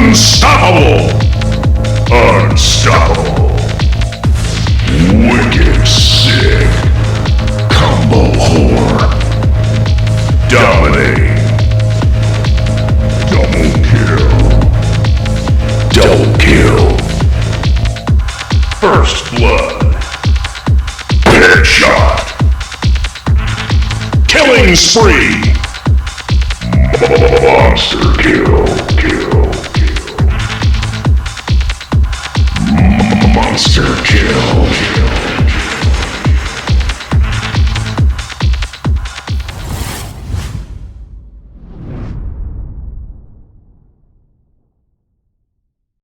Unstoppable! Unstoppable! Wicked sick! Combo whore! Dominating! Double kill! Double kill! First blood! Headshot! Killing spree! Monster kill!